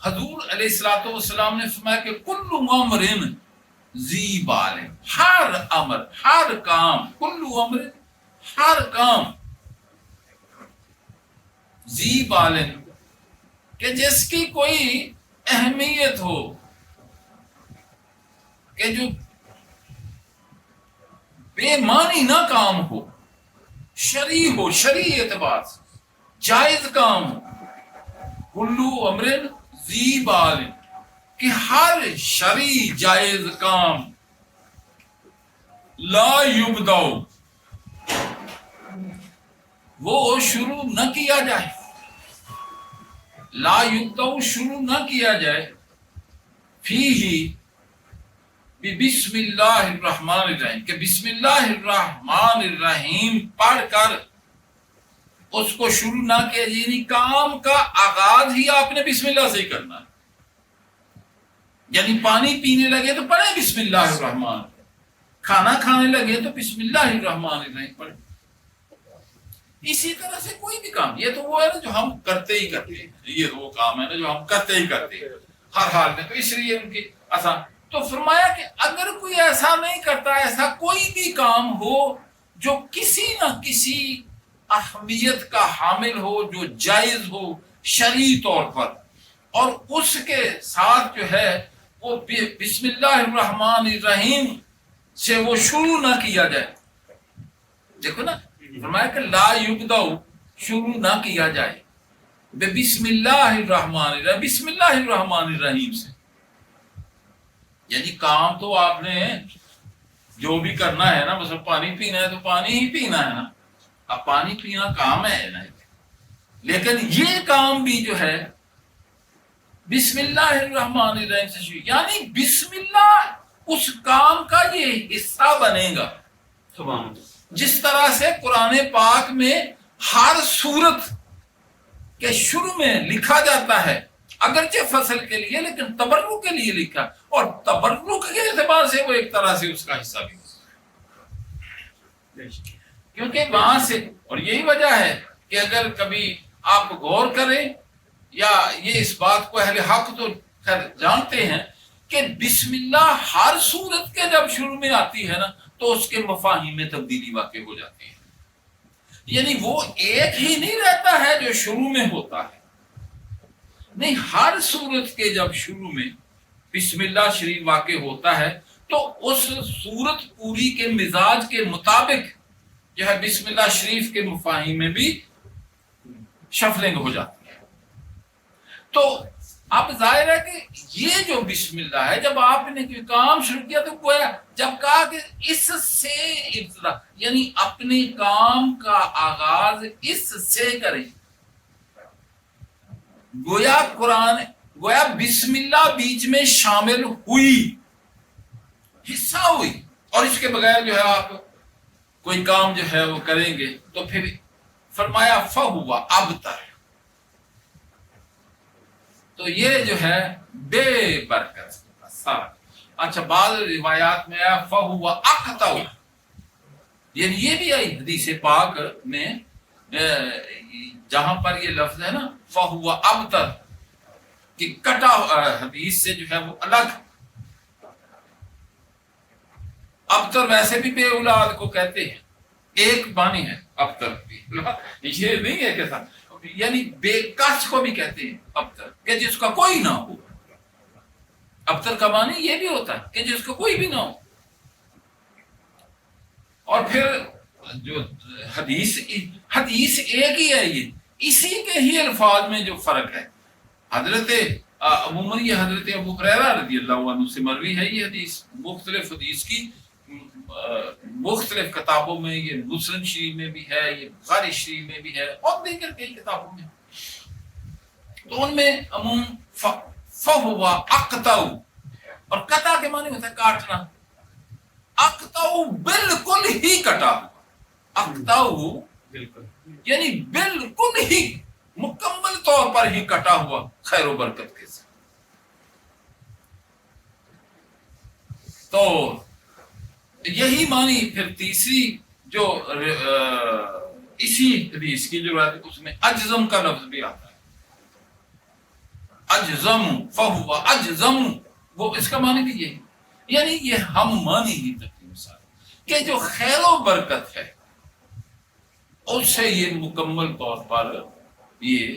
حضور علیہ الصلوۃ والسلام نے فرمایا کہ کل امر ذی بال، ہر امر، ہر کام، کل امر، ہر کام، ذی بال، کہ جس کی کوئی اہمیت ہو، کہ جو بے معنی نہ کام ہو، شرعی ہو، شرعی اعتبار سے جائز کام ہو، کلو امر ذی بال، کہ ہر شرعی جائز کام لا یبدأ، وہ شروع نہ کیا جائے، لا یبدأ شروع نہ کیا جائے، فیہ بسم اللہ الرحمن الرحیم، کہ بسم اللہ الرحمن الرحیم پڑھ کر اس کو شروع نہ کیا، یعنی کام کا آغاز ہی آپ نے بسم اللہ سے ہی کرنا ہے، یعنی پانی پینے لگے تو پڑھیں بسم اللہ الرحمن، کھانا کھانے لگے تو بسم اللہ الرحمن الرحیم پڑھیں۔ اسی طرح سے کوئی بھی کام، یہ تو وہ ہے نا جو ہم کرتے ہی کرتے ہیں، یہ تو وہ کام ہے نا جو ہم کرتے ہی کرتے ہیں ہر حال میں، تو اس لیے ان کی آسان۔ تو فرمایا کہ اگر کوئی ایسا نہیں کرتا، ایسا کوئی بھی کام ہو جو کسی نہ کسی اہمیت کا حامل ہو، جو جائز ہو شرعی طور پر، اور اس کے ساتھ جو ہے وہ بسم اللہ الرحمن الرحیم سے وہ شروع نہ کیا جائے، دیکھو نا فرمایا کہ لا یبدأ شروع نہ کیا جائے بسم اللہ الرحمن الرحیم، بسم اللہ الرحمن الرحیم سے، یعنی کام تو آپ نے جو بھی کرنا ہے نا، مثلا پانی پینا ہے تو پانی ہی پینا ہے نا، اب پانی پینا کام ہے نا، لیکن یہ کام بھی جو ہے بسم اللہ الرحمن الرحیم سے شروع، یعنی بسم اللہ اس کام کا یہ حصہ بنے گا، جس طرح سے قرآن پاک میں ہر سورت کے شروع میں لکھا جاتا ہے، اگرچہ فصل کے لیے لیکن تبرک کے لیے لکھا، اور تبرک کے اعتبار سے وہ ایک طرح سے اس کا حصہ بھی، کیونکہ وہاں سے، اور یہی وجہ ہے کہ اگر کبھی آپ غور کریں، یا یہ اس بات کو اہل حق تو خیر جانتے ہیں کہ بسم اللہ ہر سورت کے جب شروع میں آتی ہے نا تو اس کے مفاہیم میں تبدیلی واقع ہو جاتی ہے، یعنی وہ ایک ہی نہیں رہتا ہے جو شروع میں ہوتا ہے، نہیں، ہر سورت کے جب شروع میں بسم اللہ شریف واقع ہوتا ہے تو اس سورت پوری کے مزاج کے مطابق جو ہے بسم اللہ شریف کے مفاہیم میں بھی شفلنگ ہو جاتی ہے۔ تو اب ظاہر ہے کہ یہ جو بسم اللہ ہے، جب آپ نے کوئی کام شروع کیا تو گویا جب کہا کہ اس سے ابتدا، یعنی اپنے کام کا آغاز اس سے کریں، گویا بسم اللہ بیچ میں شامل ہوئی، حصہ ہوئی، اور اس کے بغیر جو ہے آپ کوئی کام جو ہے وہ کریں گے تو پھر فرمایا فہو ابتر، تو یہ جو ہے بے برکت۔ اچھا، بعض روایات میں آیا فہو اقطع، یعنی یہ بھی آئی حدیث پاک میں جہاں پر یہ لفظ ہے نا فہو ابتر، کہ کٹا، حدیث سے جو ہے وہ الگ، ابتر ویسے بھی بے اولاد کو کہتے ہیں، ایک معنی ہے ابتر بھی، یہ نہیں ہے کہ یعنی بے کس کو بھی کہتے ہیں ابتر، کہ جس کا کوئی نہ ہو، ابتر کا معنی یہ بھی ہوتا ہے کہ جس کا کوئی بھی نہ ہو۔ اور پھر جو حدیث ایک ہی ہے، یہ اسی کے ہی الفاظ میں جو فرق ہے، حضرت عموماً یہ حضرت ابو ہریرہ رضی اللہ عنہ سے مروی ہے یہ حدیث، مختلف حدیث کی مختلف کتابوں میں، یہ مسلم شریف میں بھی ہے، یہ بخاری شریف میں بھی ہے، اور دیگر کئی کتابوں میں، تو ان میں عموم فہو اقطع، اور قطع کے معنی ہوتا ہے کاٹنا، اقطع بالکل ہی کٹا، اقطع یعنی بالکل ہی مکمل طور پر ہی کٹا ہوا خیر و برکت کے ساتھ۔ تو یہی معنی پھر تیسری جو اسی حدیث کی جو روایت، اس میں اجزم کا لفظ بھی آتا ہے، اجزم فہو اجزم، وہ اس کا معنی بھی یہی، یعنی یہ ہم معنی ہی تقریم سارے کہ جو خیر و برکت ہے اس سے یہ مکمل طور پر یہ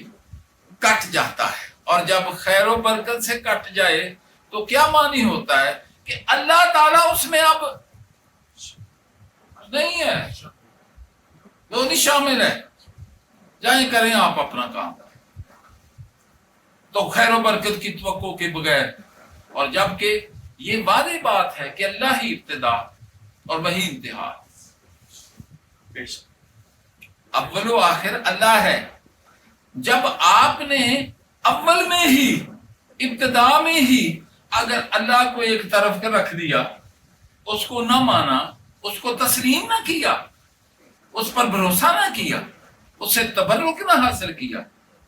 کٹ جاتا ہے. اور جب خیر و برکت سے کٹ جائے تو کیا معنی ہوتا ہے کہ اللہ تعالیٰ اس میں اب نہیں ہے، وہ نہیں شامل ہے، جائیں کریں آپ اپنا کام. تو خیر و برکت کی توقع کے بغیر، اور جبکہ یہ واضح بات ہے کہ اللہ ہی ابتدا اور وہی انتہا، اول و آخر اللہ ہے. جب آپ نے اول میں ہی ابتدا میں ہی اگر اللہ کو ایک طرف رکھ دیا، اس کو نہ مانا، اس کو تسلیم نہ کیا، اس پر بھروسہ نہ کیا، اس سے تبرک نہ حاصل کیا،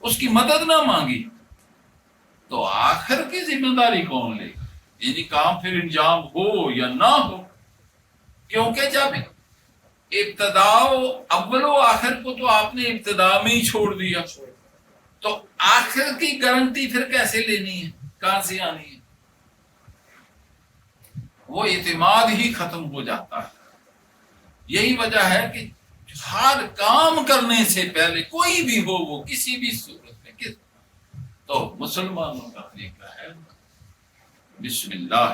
اس کی مدد نہ مانگی، تو آخر کی ذمہ داری کون لے گا؟ یعنی کام پھر انجام ہو یا نہ ہو. کیونکہ جب ابتدا اول و آخر کو تو آپ نے ابتدا میں ہی چھوڑ دیا، تو آخر کی گارنٹی پھر کیسے لینی ہے، کہاں سے آنی ہے؟ وہ اعتماد ہی ختم ہو جاتا ہے. یہی وجہ ہے کہ ہر کام کرنے سے پہلے کوئی بھی ہو، وہ کسی بھی صورت میں تو مسلمانوں کا طریقہ ہے بسم اللہ